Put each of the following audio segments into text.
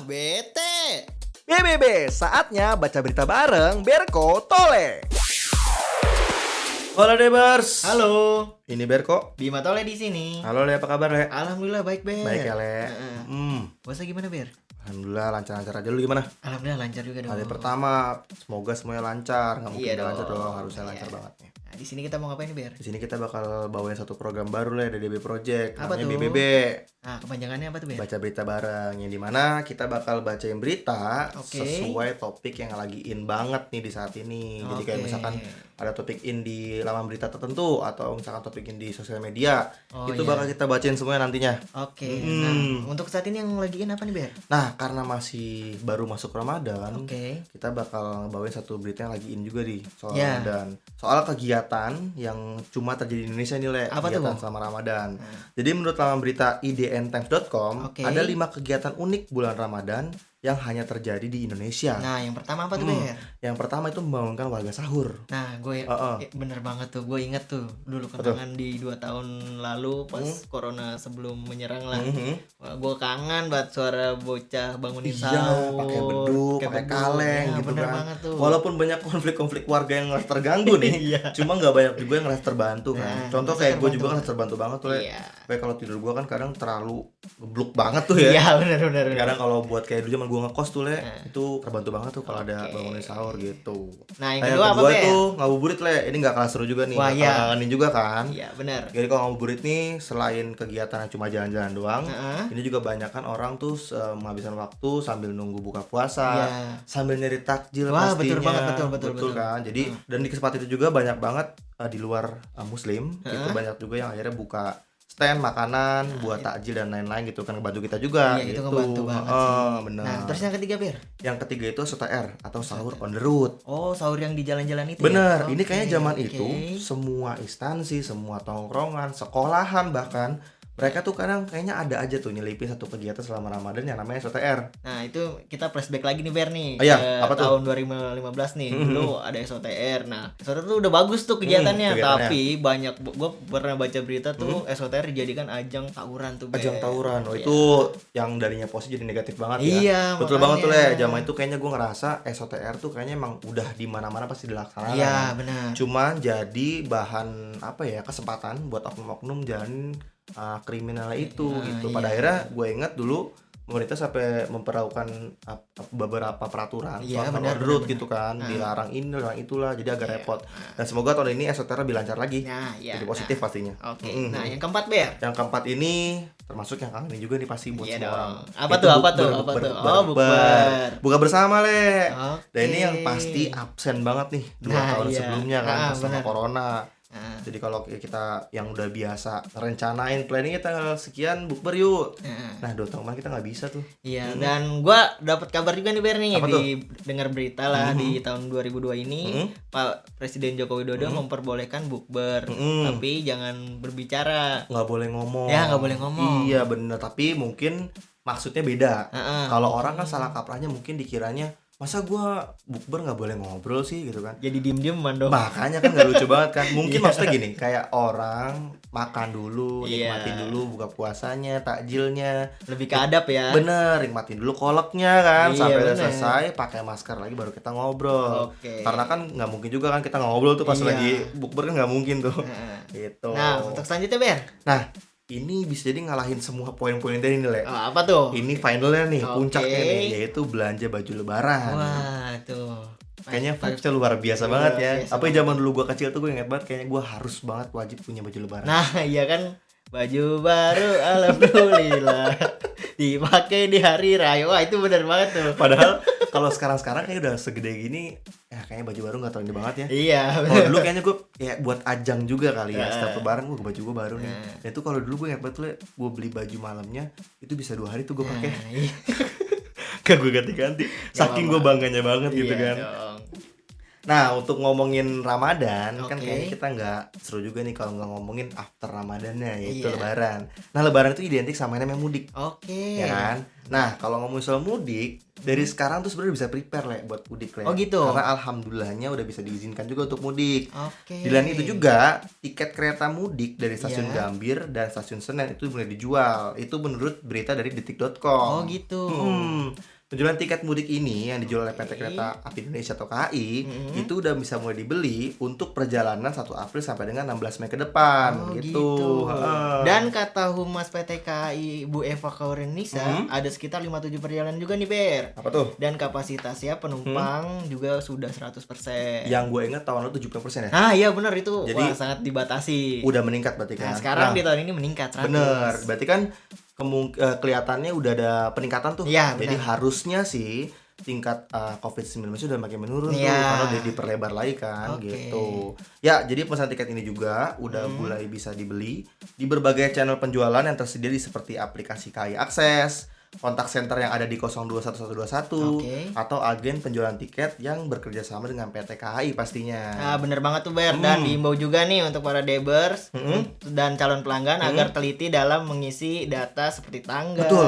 Bete. BBB, saatnya baca berita bareng Berko Tole. Halo Debers. Halo. Ini Berko. Bima Tole di sini. Halo Le, apa kabar Le? Alhamdulillah baik, Ber. Baik ya Le. Puasa gimana, Ber? Alhamdulillah lancar-lancar aja. Lu gimana? Alhamdulillah lancar juga dong. Hari pertama, semoga semuanya lancar. Nggak mungkin Iya nggak lancar dong. dong, harusnya Iya. lancar banget nih. Nah, di sini kita mau ngapain nih, Ber? Di sini kita bakal bawain satu program baru Le dari DB Project. Apa Namanya tuh? BBB. Nah, kepanjangannya apa tuh, Ber? Baca berita bareng, yang dimana kita bakal bacain berita Oke. sesuai topik yang lagi in banget nih di saat ini. Jadi kayak Oke. misalkan ada topik in di laman berita tertentu atau misalkan topik in di sosial media, Oh, itu iya. bakal kita bacain semuanya nantinya. Oke. Hmm. Nah, untuk saat ini yang lagi in apa nih, Ber? Nah, karena masih baru masuk Ramadan, Oke. kita bakal bawain satu berita yang lagi in juga di soal Ya. Ramadan. Soal kegiatan yang cuma terjadi di Indonesia nih, Le. Apa tuh? Kegiatan selama Ramadan. Jadi menurut laman berita idntimes.com, Oke. ada 5 kegiatan unik bulan Ramadan yang hanya terjadi di Indonesia. Nah, yang pertama apa tuh, Hmm. Ber? Yang pertama itu membangunkan warga sahur. Nah, gue bener banget tuh. Gue inget tuh dulu kenangan di 2 tahun lalu pas corona sebelum menyerang lah. Wah, gue kangen banget suara bocah bangunin Iya, sahur. pakai beduk, pakai beduk. kaleng Ya, gitu bener kan. banget tuh. Walaupun banyak konflik-konflik warga yang ngerasa terganggu nih, Iya. cuma nggak banyak juga yang ngerasa terbantu kan. Nah, Contoh ngerasa kayak gue terbantu. juga ngerasa terbantu banget tuh, Le. Iya. Kayak kalau tidur gue kan kadang terlalu geblok banget tuh ya. Iya, bener. Kadang kalau buat kayak dulu zaman gue ngekos tuh, Le, itu terbantu banget tuh kalau ada Oke. bangunin sahur gitu. Nah, yang Nah, kedua apa, kedua Ber? itu ngabuburit, Le. Ini nggak kalah seru juga nih. Wah, Bakal iya. ngangenin juga kan. Iya, bener. Jadi kalau ngabuburit nih selain kegiatan yang cuma jalan-jalan doang, Heeh. ini juga banyak kan orang tuh menghabiskan waktu sambil nunggu buka puasa, Iya. sambil nyari takjil Wah, pastinya. betul banget, betul. Kan. Jadi dan di kesempatan itu juga banyak banget di luar muslim, itu banyak juga yang akhirnya buka stand makanan buat takjil dan lain-lain gitu kan, ngebantu kita juga Iya, itu gitu. ngebantu banget sih. Benar. Nah, terus yang ketiga, Ber? Yang ketiga itu SOTR atau sahur on the road. Oh, sahur yang di jalan-jalan itu Bener, ya? ini kayaknya zaman Oke. itu semua instansi, semua tongkrongan, sekolahan bahkan mereka tuh kadang kayaknya ada aja tuh nyelipin satu kegiatan selama Ramadan yang namanya SOTR. Nah, itu kita flashback lagi nih, Ber nih. Oh, iya, ke apa tuh? tahun 2015 nih. Dulu ada SOTR. Nah, SOTR tuh udah bagus tuh kegiatannya, kegiatannya. tapi banyak gue pernah baca berita tuh SOTR dijadikan ajang tawuran tuh, Ber. Ajang tawuran, Iya. itu yang darinya positif jadi negatif banget ya. Iya, Betul makanya. banget tuh Le, zaman itu kayaknya gue ngerasa SOTR tuh kayaknya emang udah di mana-mana pasti dilaksanakan. Iya, benar. Cuman jadi bahan apa ya, kesempatan buat oknum-oknum jalan kriminal itu gitu. Pada iya. akhirnya gue ingat dulu pemerintah sampai memperlakukan beberapa peraturan Iya, soal benar, on the road benar. gitu kan, dilarang ini, dilarang itulah, jadi agak repot. Dan semoga tahun ini SOTR lebih lancar lagi, Nah, iya. jadi positif pastinya. Oke. Nah, yang keempat, Ber. Yang keempat ini termasuk yang kangen juga nih pasti buat Iya semua dong. orang. Apa Itu tuh, apa tuh, bukber, apa bukber, tuh? bukber, Oh, bukber. bukber. Buka bersama Le. Oke. Dan ini yang pasti absen banget nih 2 Nah, tahun iya. sebelumnya kan pas sama benar. corona. Nah, Jadi kalau kita yang udah biasa rencanain planningnya tanggal sekian bukber yuk. Nah 2 tahun kemarin kita nggak bisa tuh. iya, dan gua dapat kabar juga nih, Ber nih, Apa di dengar berita lah di tahun 2002 ini Pak Presiden Joko Widodo memperbolehkan bukber, tapi jangan berbicara. Nggak boleh ngomong. Ya, nggak boleh ngomong. Iya bener, tapi mungkin maksudnya beda. Heeh. Kalau orang kan salah kaprahnya mungkin dikiranya masa gua bukber nggak boleh ngobrol sih gitu kan. Jadi diem-dieman dong. Makanya kan gak lucu banget kan. Mungkin maksudnya gini, kayak orang makan dulu, Iya. nikmatin dulu buka puasanya, takjilnya. Lebih ke adab ya. Bener, nikmatin dulu kolaknya kan, Iya, sampai udah bener. selesai, pakai masker lagi baru kita ngobrol. Oke. Karena kan nggak mungkin juga kan kita ngobrol tuh pas Iya. lagi bukber kan nggak mungkin tuh. Heeh. Gitu. Nah, untuk selanjutnya, Ber. Nah, ini bisa jadi ngalahin semua poin-poin tadi nih, Le. Oh, apa tuh? Ini finalnya nih, Oke. puncaknya nih, yaitu belanja baju lebaran. Wah, tuh. Kayaknya vibes-nya luar biasa banget ya. biasa Apa zaman dulu gua kecil tuh gue inget banget, kayaknya gua harus banget wajib punya baju lebaran. Nah, iya kan, baju baru alhamdulillah dipakai di hari raya. Wah, itu benar banget tuh. Padahal kalau sekarang-sekarang kayak udah segede gini, ya kayaknya baju baru nggak terlalu ini banget ya. Iya, Kalau dulu kayaknya gue ya buat ajang juga kali ya, setiap lebaran gue baju gue baru nih. Dan itu kalau dulu gue inget banget tuh, gue beli baju malamnya itu bisa 2 hari tuh gue pakai. Nah, iya. Gak gue ganti-ganti. Saking gue bangganya banget gitu Iya kan. dong. Nah, untuk ngomongin Ramadan kan Oke. kayaknya kita nggak seru juga nih kalau nggak ngomongin after Ramadannya, yaitu Iya. Lebaran. Nah, Lebaran itu identik sama yang namanya mudik, Oke. ya kan? Nah, kalau ngomongin soal mudik, dari sekarang tuh sebenarnya bisa prepare Le buat mudik Le. Oh, gitu? Karena alhamdulillahnya udah bisa diizinkan juga untuk mudik. Oke. Di lain itu juga, tiket kereta mudik dari stasiun Iya. Gambir dan stasiun Senen itu mulai dijual. Itu menurut berita dari detik.com. Oh, gitu. Penjualan tiket mudik ini yang dijual oleh PT Oke. Kereta Api Indonesia atau KAI Mm-mm. itu udah bisa mulai dibeli untuk perjalanan 1 April sampai dengan 16 Mei ke depan Oh, gitu. Heeh. Dan kata Humas PT KAI Bu Eva Kaurenisa, ada sekitar 57 perjalanan juga nih, Ber. apa tuh? Dan kapasitasnya penumpang juga sudah 100%. Yang gue inget tahun lalu 70% ya. Ah, iya benar itu. Jadi, Wah, sangat dibatasi. Udah meningkat berarti kan. Nah, sekarang Nah, di tahun ini meningkat 100. bener, berarti kan kelihatannya udah ada peningkatan tuh. Iya, Jadi benar. harusnya sih tingkat COVID-19 udah makin menurun tuh Iya. karena udah diperlebar lagi kan Oke. gitu. Ya, jadi pemesan tiket ini juga udah mulai bisa dibeli di berbagai channel penjualan yang tersedia di seperti aplikasi KAI Akses, kontak center yang ada di 021121 Oke. atau agen penjualan tiket yang bekerja sama dengan PT KAI pastinya. Nah, bener banget tuh, Ber. Dan diimbau juga nih untuk para Debers dan calon pelanggan agar teliti dalam mengisi data seperti tanggal, Betul.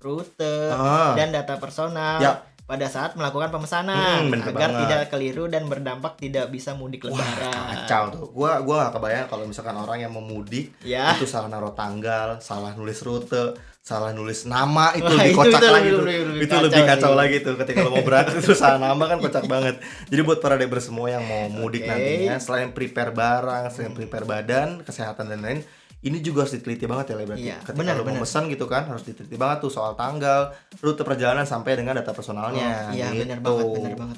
rute, Ah. dan data personal Ya. pada saat melakukan pemesanan Bener agar banget. tidak keliru dan berdampak tidak bisa mudik lebaran. Kacau tuh. Gua gak kebayang kalau misalkan orang yang mau mudik Ya. itu salah naruh tanggal, salah nulis rute, salah nulis nama itu Wah, lebih itu kocak lagi lebih- tuh. lebih Itu kacau lebih kacau sih. lagi tuh ketika lo mau berangkat itu salah nama kan kocak banget. Jadi buat para deber semua yang mau mudik Oke. nantinya selain prepare barang, selain prepare badan, kesehatan dan lain, ini juga harus diteliti banget ya Le, berarti. Iya, Ketika benar, lo mau benar. pesan gitu kan harus diteliti banget tuh soal tanggal, rute perjalanan sampai dengan data personalnya. Iya, gitu. bener banget,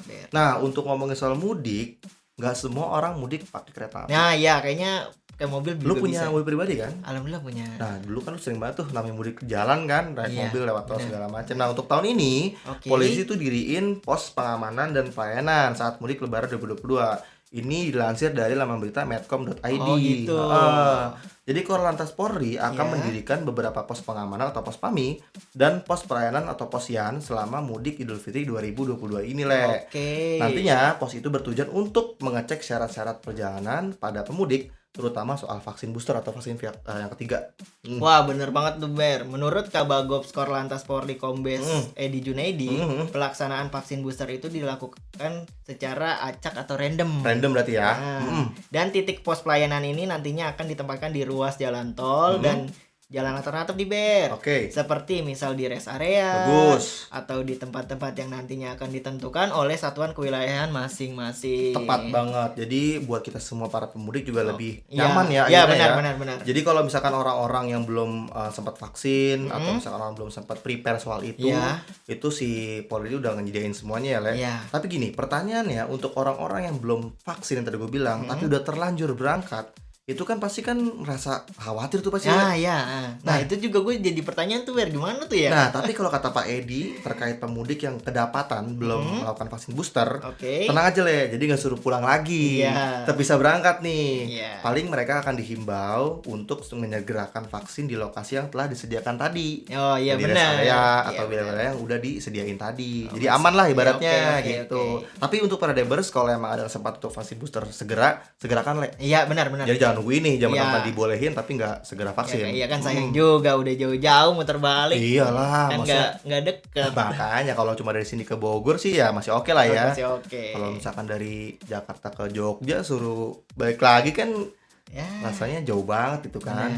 Ber. Nah, untuk ngomongin soal mudik, nggak semua orang mudik pakai kereta api. Nah, iya kayaknya kayak mobil juga Lu punya bisa. mobil pribadi kan? Alhamdulillah punya. Nah, dulu kan lu sering banget tuh namanya mudik ke jalan kan, naik Iya, mobil lewat tol benar. segala macam. Nah, untuk tahun ini, Oke. polisi tuh diriin pos pengamanan dan pelayanan saat mudik lebaran 2022. Ini dilansir dari laman berita medcom.id. Oh, gitu. Jadi Korlantas Polri akan Iya. mendirikan beberapa pos pengamanan atau pos PAMI dan pos pelayanan atau posyan selama mudik Idul Fitri 2022 ini, Le. Oke. Nantinya pos itu bertujuan untuk mengecek syarat-syarat perjalanan pada pemudik, terutama soal vaksin booster atau vaksin yang ketiga. Wah, bener banget tuh, Ber. Menurut Kabagops Korlantas Polri Kombes Edi Junaidi, pelaksanaan vaksin booster itu dilakukan secara acak atau random. Random berarti ya. Nah, dan titik pos pelayanan ini nantinya akan ditempatkan di ruas jalan tol dan jalan alternatif di Ber. Oke. Seperti misal di rest area Bagus. atau di tempat-tempat yang nantinya akan ditentukan oleh satuan kewilayahan masing-masing. Tepat banget. Jadi buat kita semua para pemudik juga lebih Iya. nyaman ya. Iya, akhirnya benar. Jadi kalau misalkan orang-orang yang belum sempat vaksin atau misalkan orang belum sempat prepare soal itu, Iya. itu si Polri udah nyediain semuanya ya, Le. Iya. Tapi gini, pertanyaannya untuk orang-orang yang belum vaksin yang tadi gue bilang, tapi udah terlanjur berangkat, itu kan pasti kan merasa khawatir tuh pasti. Ah, Le. ya. Nah, itu juga gue jadi pertanyaan tuh, Ber, gimana tuh ya? Nah, tapi kalau kata Pak Edi terkait pemudik yang kedapatan belum melakukan vaksin booster, Oke. tenang aja Le, jadi nggak suruh pulang lagi, Iya. tetap bisa berangkat nih. Iya. Paling mereka akan dihimbau untuk menyegerakan vaksin di lokasi yang telah disediakan tadi. Oh, iya Di rest benar. area Iya, atau benar. wilayah yang udah disediain tadi. Jadi aman lah ibaratnya oke, gitu. oke. Tapi untuk para Debers kalau emang ada kesempatan untuk vaksin booster segerakan Le. Iya, benar. Jadi jangan nunggu ini zaman Iya. dibolehin tapi nggak segera vaksin. Iya kan sayang juga udah jauh-jauh muter balik. Iyalah, Kan maksudnya nggak deket. makanya kalau cuma dari sini ke Bogor sih ya masih oke lah ya. Masih oke. Kalau misalkan dari Jakarta ke Jogja suruh balik lagi kan Ya. rasanya jauh banget itu kan.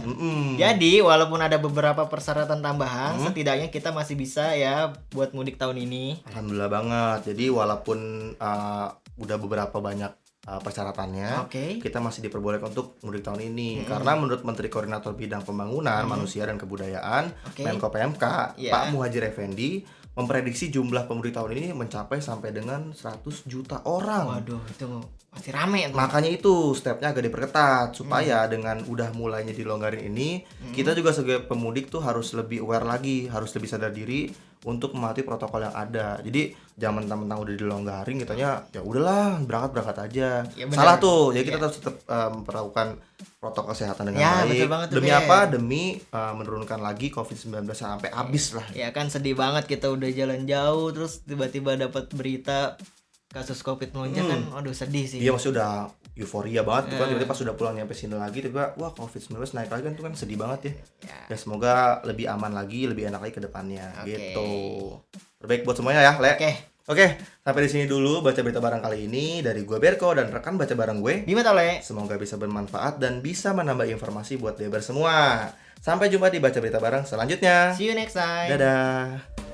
Jadi walaupun ada beberapa persyaratan tambahan, setidaknya kita masih bisa ya buat mudik tahun ini. Alhamdulillah banget. Jadi walaupun udah beberapa banyak persyaratannya, Oke. kita masih diperbolehkan untuk mudik tahun ini karena menurut Menteri Koordinator Bidang Pembangunan Manusia dan Kebudayaan Oke. Menko PMK Iya. Pak Muhadjir Effendi memprediksi jumlah pemudik tahun ini mencapai sampai dengan 100 juta orang. Waduh, itu masih rame tuh. Makanya itu stepnya agak diperketat supaya dengan udah mulainya dilonggarin ini kita juga sebagai pemudik tuh harus lebih aware lagi, harus lebih sadar diri untuk mematuhi protokol yang ada. Jadi jangan mentang-mentang udah dilonggarin kitanya ya udahlah berangkat aja. Ya, benar. Salah tuh. Jadi kita harus tetap memperlakukan protokol kesehatan dengan Ya, baik. betul banget tuh, Demi Ben. apa? Demi menurunkan lagi COVID-19 sampai habis lah. Ya kan sedih banget kita udah jalan jauh terus tiba-tiba dapat berita kasus Covid melonjak kan, aduh sedih sih. Iya, maksudnya udah euforia banget tuh kan, tiba-tiba pas udah pulang nyampe sini lagi tiba wah Covid-19 naik lagi kan, tuh kan sedih banget ya. Ya semoga lebih aman lagi, lebih enak lagi ke depannya gitu. Terbaik buat semuanya ya, Le. Oke, sampai di sini dulu baca berita bareng kali ini dari gue Berko dan rekan baca bareng gue Gimana Le? Semoga bisa bermanfaat dan bisa menambah informasi buat Debar semua. Sampai jumpa di baca berita bareng selanjutnya. See you next time. Dadah.